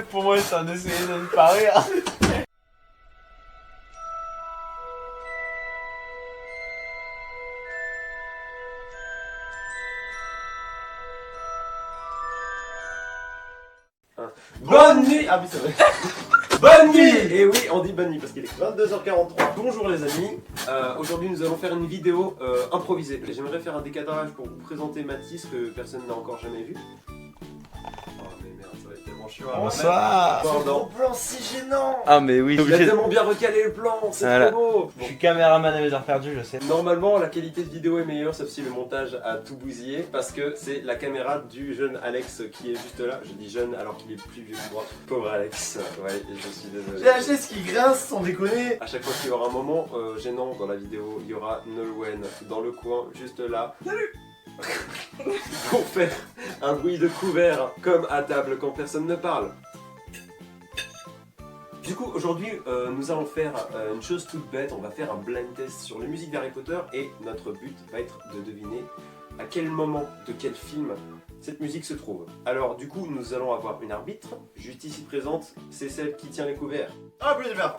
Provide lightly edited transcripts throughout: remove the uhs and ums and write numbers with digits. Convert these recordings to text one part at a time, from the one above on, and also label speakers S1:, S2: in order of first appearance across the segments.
S1: Pour moi, c'est un essai de ne pas rire.
S2: Bonne nuit. Ah oui, c'est vrai. Bonne nuit. Et oui, on dit bonne nuit parce qu'il est 22h43. Bonjour les amis. Aujourd'hui nous allons faire une vidéo improvisée. J'aimerais faire un décadrage pour vous présenter Mathis que personne n'a encore jamais vu. Oh mais merde, ça va être tellement chiant.
S1: Bonsoir.
S2: Pardon.
S3: Ton plan si gênant.
S1: Ah mais oui,
S2: Il a tellement bien recalé le plan, c'est
S1: Voilà.
S2: trop beau.
S1: Je suis caméraman à mes heures perdues, je sais.
S2: Normalement, la qualité de vidéo est meilleure, sauf si le montage a tout bousillé, parce que c'est la caméra du jeune Alex qui est juste là. Je dis jeune alors qu'il est plus vieux que moi. Pauvre Alex. Ouais, et je suis désolé.
S3: J'ai acheté ce qui grince sans déconner.
S2: À chaque fois qu'il y aura un moment gênant dans la vidéo, il y aura Nolwenn dans le coin, juste là. Salut. Pour faire un bruit de couvert, comme à table quand personne ne parle. Du coup, aujourd'hui, nous allons faire une chose toute bête. On va faire un blind test sur les musiques d'Harry Potter et notre but va être de deviner à quel moment de quel film cette musique se trouve. Alors, du coup, nous allons avoir une arbitre. Juste ici présente, c'est celle qui tient les couverts.
S3: Ah, plus de merde.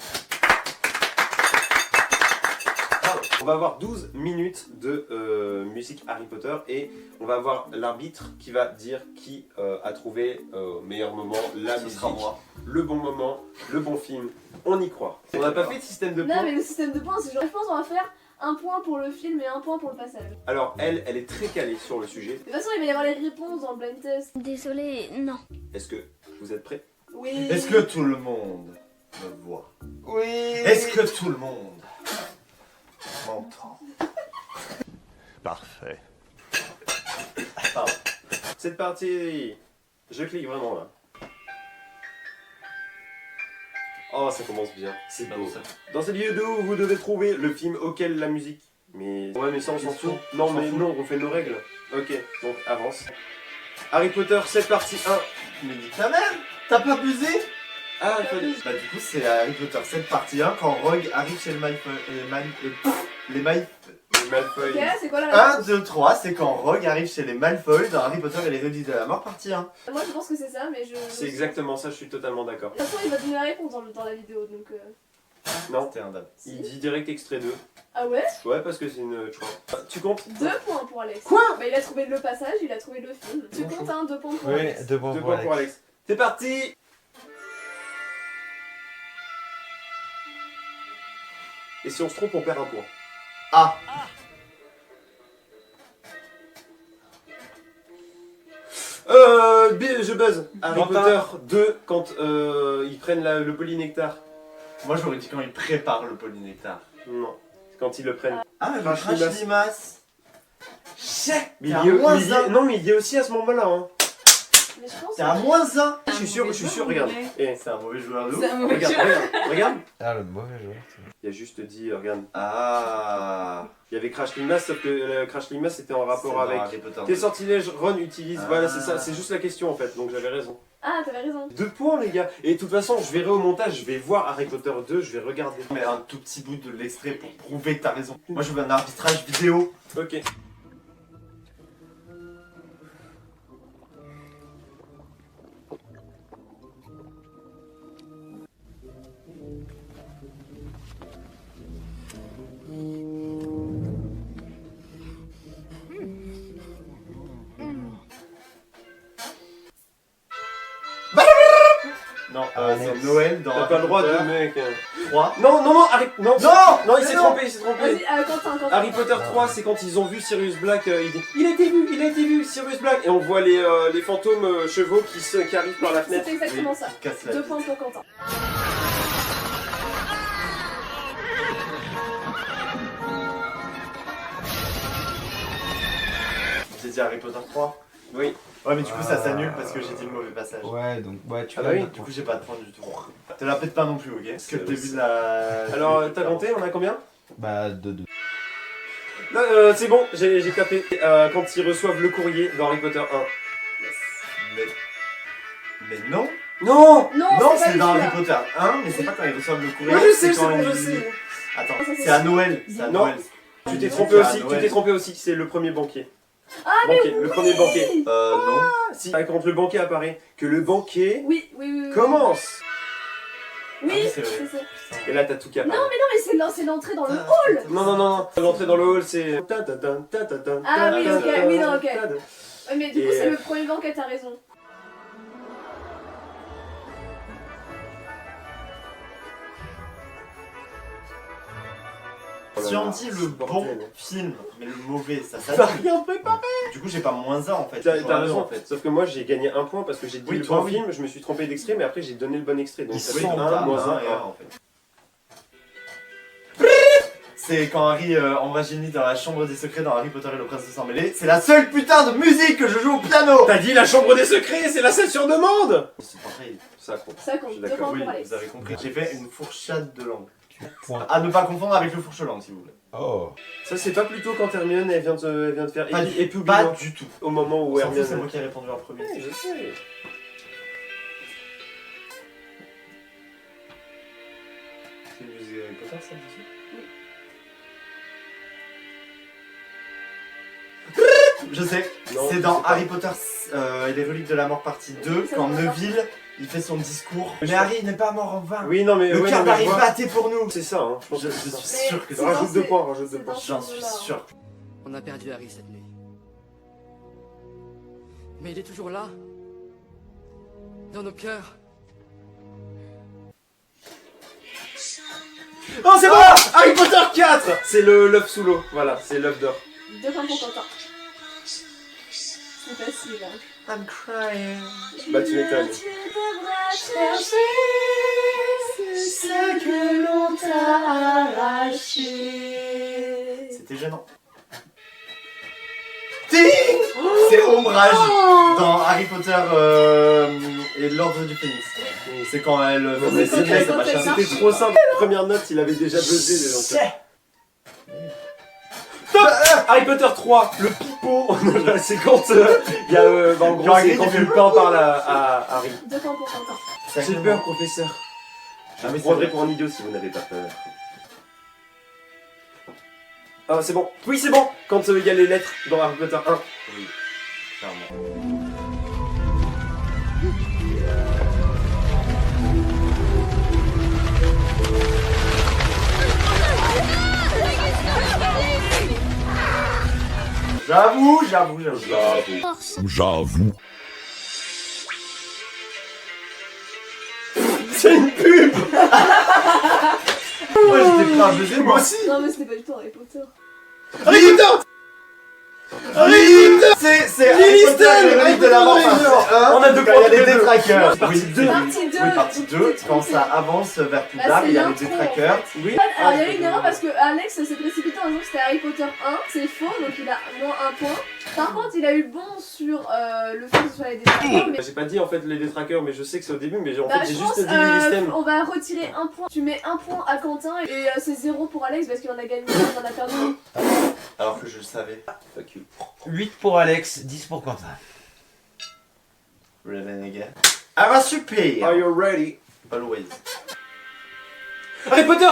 S2: On va avoir 12 minutes de musique Harry Potter et on va avoir l'arbitre qui va dire qui a trouvé au meilleur moment la
S3: Ce
S2: musique,
S3: sera moi.
S2: le bon moment, le bon film. On y croit. On n'a pas fait de système de
S4: Non,
S2: points.
S4: mais le système de points, c'est genre, je pense qu'on va faire un point pour le film et un point pour le passage.
S2: Alors elle est très calée sur le sujet.
S4: De toute façon, il va y avoir les réponses dans le blind test.
S5: Désolée, non.
S2: Est-ce que vous êtes prêts?
S4: Oui.
S3: Est-ce que tout le monde me voit?
S1: Oui.
S3: Est-ce que tout le monde m'entend?
S6: Parfait.
S2: Pardon. C'est parti. Je clique vraiment là. Oh, ça commence bien. C'est beau. Dans cette vidéo, vous devez trouver le film auquel la musique. Mais ouais, mais ça on s'en fout. Non, mais non, on fait nos règles. Ok, donc avance. Harry Potter, c'est parti 1.
S3: Mais dis ta mère. T'as pas buzzé?
S2: Ah, il fallait.
S3: Bah du coup c'est Harry Potter 7 partie 1 quand Rogue arrive chez le Malfoy. Les Malfoy.
S2: Malfoy.
S4: Ok, c'est quoi la réponse
S3: 1, 2, 3, c'est quand Rogue arrive chez les Malfoy dans Harry Potter et les Reliques de la Mort partie 1.
S4: Moi, je pense que c'est ça, mais je.
S2: C'est exactement ça, je suis totalement d'accord.
S4: De toute façon, il va donner la réponse dans la vidéo, donc.
S2: Non,
S3: C'était un dab.
S2: il dit direct extrait 2.
S4: Ah ouais?
S2: Ouais, parce que c'est une choix. Tu comptes
S4: 2 points pour Alex.
S2: Quoi?
S4: Bah, il a trouvé le passage, il a trouvé le film. Tu comptes, hein, 2 points pour
S1: Oui,
S4: Alex.
S1: 2 points
S2: 2
S1: pour
S2: points pour Alex. C'est parti. Et si on se trompe, on perd un point.
S3: Ah.
S2: Je buzz. Harry
S1: Quentin.
S2: Potter 2 quand ils prennent le polynectar.
S3: Moi j'aurais dit quand il prépare le polynectar.
S2: Non, c'est quand ils le prennent.
S3: Ah, le
S2: Crash
S3: crash
S2: Limace.
S3: limace. Chais.
S2: Mais
S3: T'es à moins
S2: il y
S3: 1.
S2: non, mais il y a aussi à ce moment-là. Hein.
S4: Mais je pense
S3: T'es à moins 1.
S2: Je suis sûr, regarde. Et
S3: C'est un mauvais joueur de ouf.
S5: C'est un mauvais
S2: regarde,
S5: jeu.
S2: regarde.
S1: Ah, le mauvais joueur.
S2: Il a juste dit, regarde.
S3: Ah.
S2: Il y avait Crash Limace, sauf que le Crash Limace c'était en rapport
S3: C'est dans
S2: avec.
S3: Harry Potter
S2: Quel
S3: 2.
S2: sortilège Ron utilise? Voilà, c'est ça,
S3: Ah.
S2: c'est juste la question en fait, donc j'avais raison.
S4: Ah, t'avais raison.
S2: 2 points les gars. Et de toute façon, je verrai au montage, je vais voir Harry Potter 2, je vais regarder.
S3: Mais un tout petit bout de l'extrait pour prouver que t'as raison. Moi je veux un arbitrage vidéo.
S2: Ok.
S3: Non,
S1: Ah,
S3: c'est
S1: Alex.
S3: Noël dans
S2: T'as pas le droit de
S3: Harry
S2: mec.
S3: Potter 3.
S2: Non, non, non, Harry. Non,
S3: Non.
S2: non, il
S3: Mais
S2: s'est
S3: non.
S2: trompé, il s'est trompé.
S4: Vas-y, Quentin.
S2: Harry Potter 3, c'est quand ils ont vu Sirius Black, il dit il a été vu, Sirius Black. Et on voit les fantômes chevaux qui arrivent par la fenêtre.
S4: C'est exactement ça.
S3: Casse la
S4: 2
S3: vie.
S4: points pour Quentin.
S3: J'ai dit Harry Potter 3.
S2: Oui.
S3: Ouais, mais du coup ça s'annule parce que j'ai dit le mauvais passage.
S1: Ouais, donc, ouais, tu
S2: Ah
S1: vas
S2: bah oui,
S3: Du coup j'ai pas de point du tout. Te la pète pas non plus, ok? Parce que le début de la.
S2: Alors, t'as compté, on a combien?
S1: Bah, 2-2.
S2: Là, c'est bon, j'ai tapé. Quand ils reçoivent le courrier dans Harry Potter 1.
S3: Mais non.
S2: Non.
S4: Non,
S3: Non,
S4: c'est
S3: c'est
S4: pas
S3: dans
S4: lui,
S3: Harry Potter 1, mais c'est pas quand ils reçoivent le courrier.
S2: Moi je sais, c'est
S3: quand
S2: bon, je
S3: ils-
S2: sais.
S3: Attends,
S4: Ça, c'est
S3: c'est à Noël. C'est à
S2: Non.
S3: Noël.
S2: Tu t'es
S3: C'est
S2: trompé
S3: à
S2: aussi,
S3: Noël.
S2: c'est le premier banquier.
S4: Ah, mais
S2: Banquet, le premier banquet.
S3: Non.
S2: Si, quand le banquet apparaît, que le banquet
S4: Oui, oui, oui. oui.
S2: commence.
S4: Oui,
S3: Ah oui, c'est
S4: c'est
S3: vrai.
S4: ça.
S2: Et là, t'as tout qui apparaît.
S4: Non, mais c'est l'entrée dans le
S3: Ah,
S4: hall.
S2: Non, non, non, non. L'entrée dans le hall, c'est.
S4: Ah oui, ok, oui, non, ok. Ouais, mais du coup,
S2: Et,
S4: c'est le premier banquet, t'as raison.
S3: Si on dit le bon
S2: Bordel.
S3: film, mais le mauvais, ça
S2: T'as
S3: s'annule.
S2: rien préparé.
S3: Du coup, j'ai pas moins 1 en fait.
S2: T'as
S3: J'ai toujours un deux,
S2: raison
S3: en fait.
S2: Sauf que moi j'ai gagné un point parce que j'ai dit
S3: Oui,
S2: le
S3: toi,
S2: bon
S3: oui.
S2: film, je me suis trompé d'extrait, mais après j'ai donné le bon extrait. Donc
S3: Ils
S2: ça fait
S3: sont
S2: 1, moins 1
S3: et
S2: et
S3: 1
S2: 1.
S3: en fait. C'est quand Harry embrasse Ginny dans la chambre des secrets dans Harry Potter et le prince de sang mêlé. C'est la seule putain de musique que je joue au piano.
S2: T'as dit la chambre des secrets, c'est la scène sur demande.
S3: C'est pareil,
S2: Ça compte.
S4: Ça compte,
S2: Je suis
S4: 2
S2: d'accord.
S4: points
S3: oui,
S4: pour Alex.
S3: vous avez compris. J'ai fait une fourchade de langue.
S1: Point.
S3: À ne pas confondre avec le fourche-langue si vous voulez.
S1: Oh.
S2: Ça c'est pas plutôt quand Hermione elle vient de faire
S3: Pas
S2: et puis
S3: Pas
S2: oublie-moi,
S3: du tout.
S2: au moment où
S3: On s'en fout, c'est
S2: Hermione.
S3: moi qui ai répondu en premier.
S2: Ouais, je sais. C'est du Harry Potter ça dessus.
S3: Je sais,
S2: Non,
S3: c'est
S2: je
S3: dans
S2: sais pas.
S3: Harry Potter et les reliques de la mort partie 2
S4: Ça
S3: quand
S4: me parle.
S3: Neville il fait son discours. Mais Harry n'est pas mort en vain.
S2: Oui non mais
S3: Le
S2: ouais,
S3: cœur
S2: non, mais je
S3: d'Harry
S2: vois.
S3: battait pour nous.
S2: C'est ça hein, je pense
S3: Je
S2: que c'est ça.
S3: suis sûr que
S4: c'est
S3: c'est
S4: dans
S2: Rajoute 2
S4: ces-
S2: points, rajoute 2
S4: c'est
S2: points.
S4: dans
S3: J'en
S4: ces
S3: suis
S4: eaux-là.
S3: sûr.
S5: On a perdu Harry cette nuit. Mais il est toujours là. Dans nos cœurs.
S2: Oh c'est bon Harry Potter 4. C'est le l'œuf sous l'eau, voilà, c'est l'œuf d'or.
S4: 2 points pour Quentin. C'est facile. Hein.
S3: I'm crying.
S2: Bah tu m'étonnes.
S4: Tu devras chercher ce que l'on t'a arraché.
S3: C'était gênant. Ting. C'est Ombrage dans Harry Potter et l'Ordre du Phénix. C'est quand elle
S2: Non,
S3: faisait
S2: mais
S3: ses
S2: c'était
S3: règles, machin.
S2: c'était trop simple. Première note, il avait déjà buzzé les gens. Harry Potter 3, le pipeau. C'est quand il y a en gros
S3: Quand
S2: c'est
S3: Hagrid,
S2: quand
S3: il fait
S2: Lupin parle à Harry.
S4: 2 points pour Quentin.
S2: J'ai peur professeur. Je
S3: Ah, mais
S2: vous
S3: c'est
S2: prendrai
S3: vrai.
S2: pour un idiot si vous n'avez pas peur. Ah c'est bon. Oui c'est bon. Quand il y a les lettres dans Harry Potter 1.
S3: Oui, clairement. J'avoue.
S6: J'avoue.
S2: C'est une pub.
S3: Moi j'étais prêt à baiser moi aussi.
S4: Non, mais c'était pas du tout Harry Potter.
S2: Harry Potter.
S3: C'est Harry Potter et les reliques de la mort partie 1.
S2: On a 2
S3: Quand
S2: points.
S3: il y a les
S2: tous les deux.
S3: détraqueurs.
S2: Partie
S3: Oui,
S2: 2.
S4: Partie 2.
S3: Oui, partie 2, quand ça avance vers Poudlard,
S4: Bah, c'est
S3: il y a les
S4: l'intro,
S3: détraqueurs.
S4: en fait.
S2: Oui.
S4: Alors, il y a eu une erreur parce que Alex s'est précipité en disant que c'était Harry Potter 1, c'est faux, donc il a moins 1 point. Par contre, il a eu bon sur le fait que ce soit les détraqueurs, mais
S2: J'ai pas dit en fait les détraqueurs, mais je sais que c'est au début, mais en
S4: bah,
S2: fait j'ai
S4: je
S2: juste
S4: pense
S2: dit le système.
S4: on va retirer 1 point. Tu mets 1 point à Quentin et c'est 0 pour Alex parce qu'il en a gagné, il en a perdu.
S3: Alors que je le savais.
S2: Fuck you.
S1: 8 pour Alex, 10 pour Quentin.
S3: Renegade. Ah bah super.
S2: Are you ready?
S3: Always.
S2: Harry Potter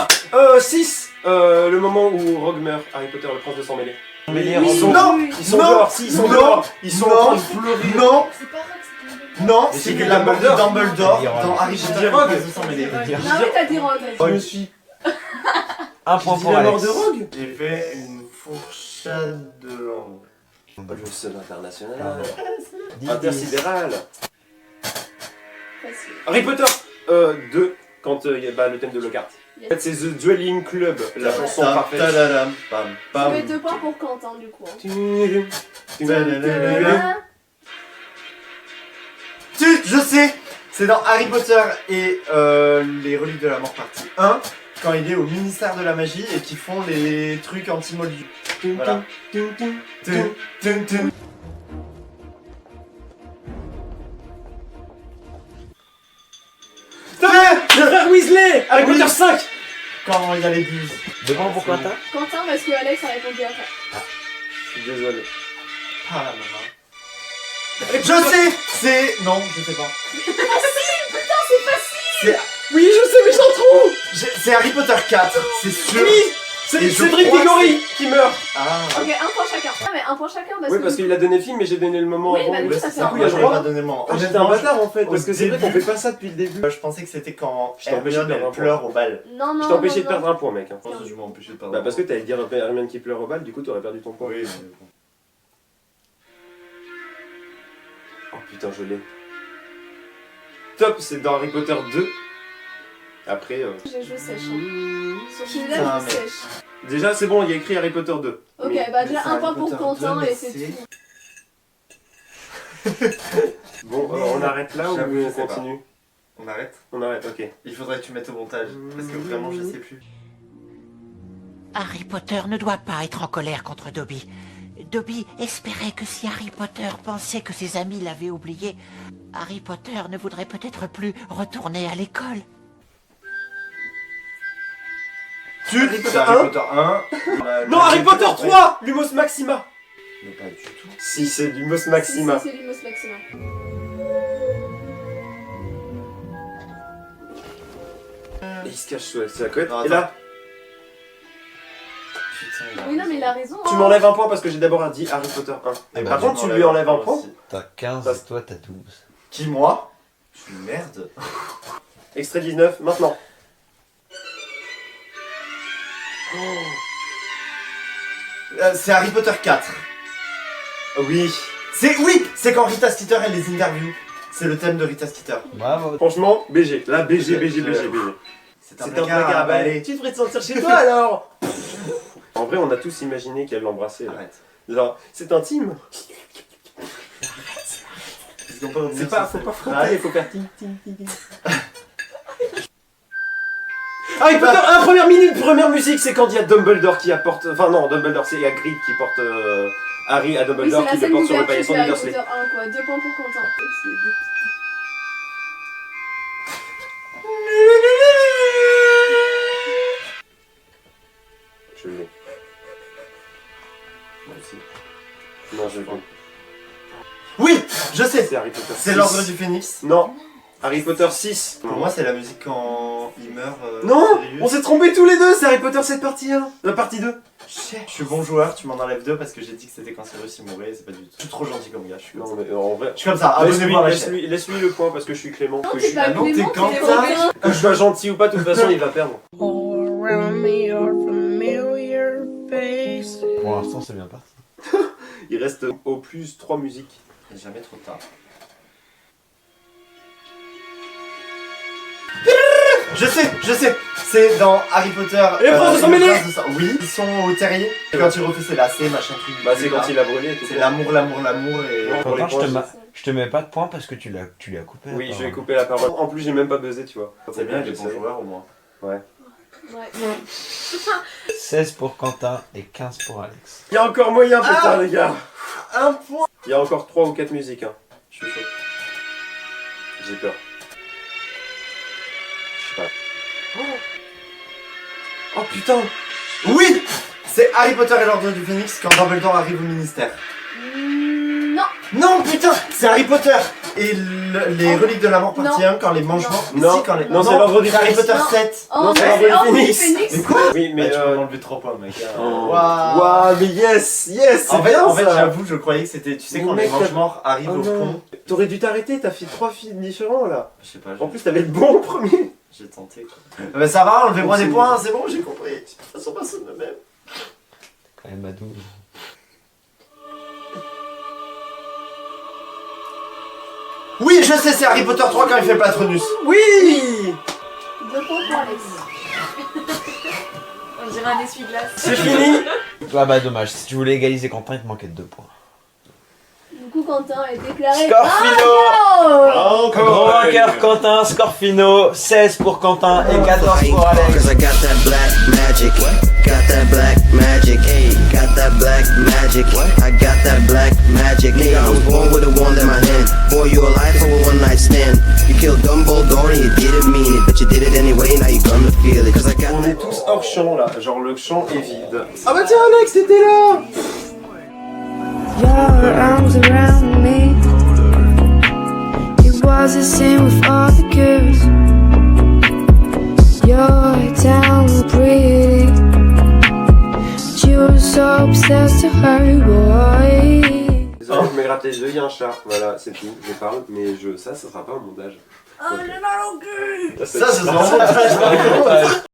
S2: 6 le moment où Rogue meurt, Harry Potter, le prince de sang mêlé.
S1: Mais les
S2: Ils sont,
S3: Non.
S2: ils sont
S3: Non.
S2: dehors, si, ils sont
S3: Non.
S2: dehors, ils sont en train de pleurer.
S3: Non,
S4: C'est pas vrai que c'était
S3: non,
S2: Mais
S3: c'est
S2: c'est
S3: que la mort de
S2: Dumbledore.
S3: Dumbledore
S1: Rogue.
S3: dans Harry
S2: J'ai
S3: Potter
S2: dit
S3: et le
S2: Rogue.
S3: prince de sang mêlé.
S4: Non, mais t'as dit Rogue.
S2: Je me suis.
S1: Un
S2: J'ai
S1: point
S2: dit
S1: pour
S2: la mort
S1: Alex.
S2: de Rogue.
S3: J'ai fait une fourchade de langue.
S2: Le seul international.
S1: Bravo. 10,
S2: Intersidéral.
S4: Facile.
S2: Harry Potter 2, quand il y a le thème de Lockhart. En fait, c'est The Dueling Club, la chanson
S3: Tam,
S2: parfaite.
S3: tadadam, pam,
S4: Tu
S3: pam.
S4: mets 2 points pour Quentin du coup. Hein.
S3: Je sais, c'est dans Harry Potter et les reliques de la mort partie 1, quand il est au ministère de la magie et qu'ils font les trucs anti-moldus. Voilà. Tum, tum, tum.
S2: Le frère Weasley, Harry
S3: Oui.
S2: Potter 5.
S3: Quand il y a les buses.
S1: 2 points pour Quentin.
S4: Quentin parce que Alex a répondu après.
S2: Je suis désolé.
S3: Ah la maman. Je sais, c'est... Non, je sais pas.
S2: Oui, je sais, mais j'en trouve.
S3: C'est Harry Potter 4, c'est sûr.
S2: Oui, C'est
S3: Et je
S2: Cédric
S3: crois que
S2: Diggory qui meurt.
S3: Ah.
S4: Ok, un point chacun. Ah, mais un point chacun parce
S2: Oui,
S4: que.
S2: parce qu'il a donné le film, mais j'ai donné le moment
S4: Oui,
S2: avant.
S4: bah,
S3: Ouais,
S4: ça
S3: c'est
S4: fait
S3: ça.
S4: un
S3: Moi,
S2: point.
S3: j'aurais pas donné le moment.
S2: Ah, j'étais un bâtard en fait,
S3: au
S2: parce que c'est vrai qu'on
S3: début-
S2: fait pas ça depuis le début.
S3: Je pensais que c'était quand
S2: Je t'ai empêché de
S3: Hermione
S2: perdre un
S3: elle pleure au bal.
S4: Non, non.
S2: Je t'ai empêché
S4: non,
S2: de perdre
S4: non.
S2: un point, mec. Hein.
S3: Pourquoi je m'ai empêché de perdre
S2: Bah, parce que t'allais dire Hermione qui pleure au bal, du coup t'aurais perdu ton point.
S3: Oui, mais bon.
S2: Oh putain, je l'ai. Top, c'est dans Harry Potter 2. Après,
S4: J'ai joué sèche. Hein. Sur celui-là,
S3: Putain,
S4: je
S3: mais-
S4: sèche.
S2: déjà c'est bon, il y a écrit Harry Potter 2.
S4: Ok,
S2: Mais-
S4: bah
S3: mais
S4: déjà
S3: c'est
S4: un point
S3: Harry
S4: pour
S3: Potter
S4: Quentin
S3: 2,
S4: et
S3: mais
S4: c'est
S3: c'est-
S4: tout.
S2: Bon, on arrête là ou
S3: J'avoue, je
S2: on
S3: sais pas.
S2: continue?
S3: On arrête.
S2: On arrête, ok.
S3: Il faudrait que tu mettes au montage. Parce que vraiment, je sais plus.
S6: Harry Potter ne doit pas être en colère contre Dobby. Dobby espérait que si Harry Potter pensait que ses amis l'avaient oublié, Harry Potter ne voudrait peut-être plus retourner à l'école.
S3: Harry Potter
S2: Harry
S3: 1
S2: Potter
S3: Non,
S2: Non, Harry Potter 3! Lumos Maxima!
S3: Mais pas du tout.
S2: Si, c'est Lumos
S4: Si,
S2: Maxima.
S4: si, c'est Lumos Maxima.
S2: Et il se cache sous la couette.
S3: Non,
S2: Et là,
S3: Putain.
S4: Oui, non, mais il a raison.
S2: tu
S4: hein.
S2: m'enlèves un point parce que j'ai d'abord dit Harry Potter 1.
S1: Eh ben,
S2: Par contre, tu lui enlèves un point.
S3: aussi.
S1: T'as 15
S2: Parce-
S1: et toi t'as 12.
S3: Qui, moi? Je suis une merde.
S2: Extrait 19, maintenant.
S3: C'est Harry Potter 4.
S2: Oui.
S3: Oui, c'est quand Rita Skeeter elle les interview. C'est le thème de Rita Skeeter.
S1: Bravo.
S2: Franchement, BG. Là, BG, BG,
S3: Je-
S2: BG, BG.
S3: C'est
S2: C'est un placard à balai. Tu devrais te sentir chez toi alors. En vrai, on a tous imaginé qu'elle l'embrassait. là.
S3: Arrête.
S2: Genre, c'est intime.
S3: Est-ce qu'on peut revenir
S2: C'est pas,
S3: sur
S2: faut
S3: cette
S2: pas
S3: phrase
S2: frotter, faut faire ting ting ting ting. Harry Potter 1, première minute, première musique, c'est quand il y a Dumbledore qui apporte. Enfin, non, Dumbledore, c'est Hagrid qui porte Harry à
S4: Oui, c'est
S2: Dumbledore
S4: la
S2: qui le
S4: scène
S2: porte sur le
S4: d'ouverture
S2: paillasson
S4: de
S2: de
S4: Harry
S2: Dursley.
S4: Potter 1, quoi. 2 points pour Quentin.
S2: Je l'ai. Moi aussi. Non, je l'ai pas.
S3: Oui, je sais.
S2: C'est Harry Potter.
S3: C'est
S2: 6.
S3: l'ordre du Phénix.
S2: Non, Harry Potter 6.
S3: Pour moi, c'est la musique quand il meurt.
S2: Non,
S3: Sirius.
S2: on s'est trompés tous les deux, c'est Harry Potter cette partie 1. La partie 2.
S3: Je suis bon joueur, tu m'en enlèves 2 parce que j'ai dit que c'était quand Sirius il mourait, c'est pas du tout. Je suis trop gentil comme gars, je suis comme
S2: Non,
S3: ça.
S2: mais en vrai.
S3: Je suis comme ça, abonnez-vous à ma chaîne.
S2: Laisse-lui le point parce que je suis Clément.
S4: Non,
S2: Que je,
S4: t'es
S2: suis...
S4: pas
S3: Ah non, t'es
S4: Clément,
S3: Quentin.
S4: t'es Quentin.
S2: que je sois gentil ou pas, de toute façon, il va perdre.
S7: All around me are familiar faces.
S1: Pour l'instant c'est bien parti.
S2: Il reste au plus 3 musiques.
S3: C'est jamais trop tard. Je sais, c'est dans Harry Potter.
S2: Et les princes de sang
S3: le
S2: mêlés.
S3: prince de sang- Oui, ils sont au terrier. Et quand il refait ses lacets, machin truc.
S2: Bah, c'est quand il a brûlé et tout.
S3: C'est l'amour et.
S2: Ouais. Pour les
S1: Quentin,
S2: points,
S1: je te mets pas de points parce que tu l'as coupé.
S2: Oui, je vais
S1: apparemment.
S2: couper la parole. En plus, j'ai même pas buzzé, tu vois.
S3: C'est bien, il est bon joueur au moins.
S4: Ouais.
S1: 16 pour Quentin et 15 pour Alex.
S2: Il y a encore moyen, putain, les gars.
S3: Un point.
S2: Il y a encore 3 ou 4 musiques, hein.
S3: Je suis chaud.
S2: J'ai peur. Je sais pas. Oh putain.
S3: Oui, c'est Harry Potter et l'ordre du Phénix quand Dumbledore arrive au ministère.
S4: Non.
S3: Non, putain, c'est Harry Potter et les reliques de la mort
S4: Non.
S3: partie 1 quand les mangements.
S2: Non.
S3: Si, quand les...
S2: Non, c'est l'ordre du
S3: c'est Harry
S2: Phénix.
S3: Potter
S4: Non.
S3: 7.
S4: Oh,
S2: Non, c'est
S4: mais
S2: l'ordre du
S4: Ordre du
S2: Phénix.
S3: Mais quoi
S2: Oui, mais
S3: Tu peux m'enlever 3 points, mec.
S2: Oh.
S3: Waouh.
S2: Waouh, mais yes, c'est
S3: En fait,
S2: bien, ça.
S3: j'avoue, je croyais que c'était. Tu sais,
S2: Mais
S3: quand
S2: mec,
S3: les mange-morts arrivent
S2: Oh
S3: au
S2: non.
S3: front.
S2: T'aurais dû t'arrêter, t'as fait 3 films différents là.
S3: Je sais pas,
S2: En plus, t'avais le bon au premier.
S3: j'ai tenté quoi. Mais ça va, enlevez-moi des
S2: Continue.
S3: points, c'est bon, j'ai compris. De toute façon, personne ne m'aime.
S1: Quand même à 12.
S3: Oui, je sais, c'est Harry Potter 3 quand il fait le Patronus.
S2: Oui.
S4: 2 points pour Alex.
S8: On dirait un essuie-glace.
S2: C'est fini.
S1: Ah bah dommage, si tu voulais égaliser Quentin, il te manquait 2 points.
S4: Du coup, Quentin est déclaré.
S1: Scorfino.
S4: Oh
S1: Grand vainqueur Quentin, Scorfino, 16 pour Quentin et 14 pour Alex.
S9: Cause I got that black magic. Got that black magic. Hey, got that black magic. I got that black magic. Nigga, I was born with a wand in my hand. Boy, you alive for a one night stand. You killed Dumbledore and you didn't mean it. But you did it anyway, now you gonna feel it. Cause I got
S2: On est tous hors champ là, genre le champ est vide. Ah bah tiens Alex, t'étais là.
S7: Your arms around me. It was the same with all the girls. Your town pretty. obsessed to hurry, boy.
S2: Désolé, je me gratte les yeux, il y a un chat. Voilà, c'est tout. Je parle, mais ça sera pas un montage.
S4: Oh, j'ai mal au cul.
S3: Ça, c'est vraiment montage.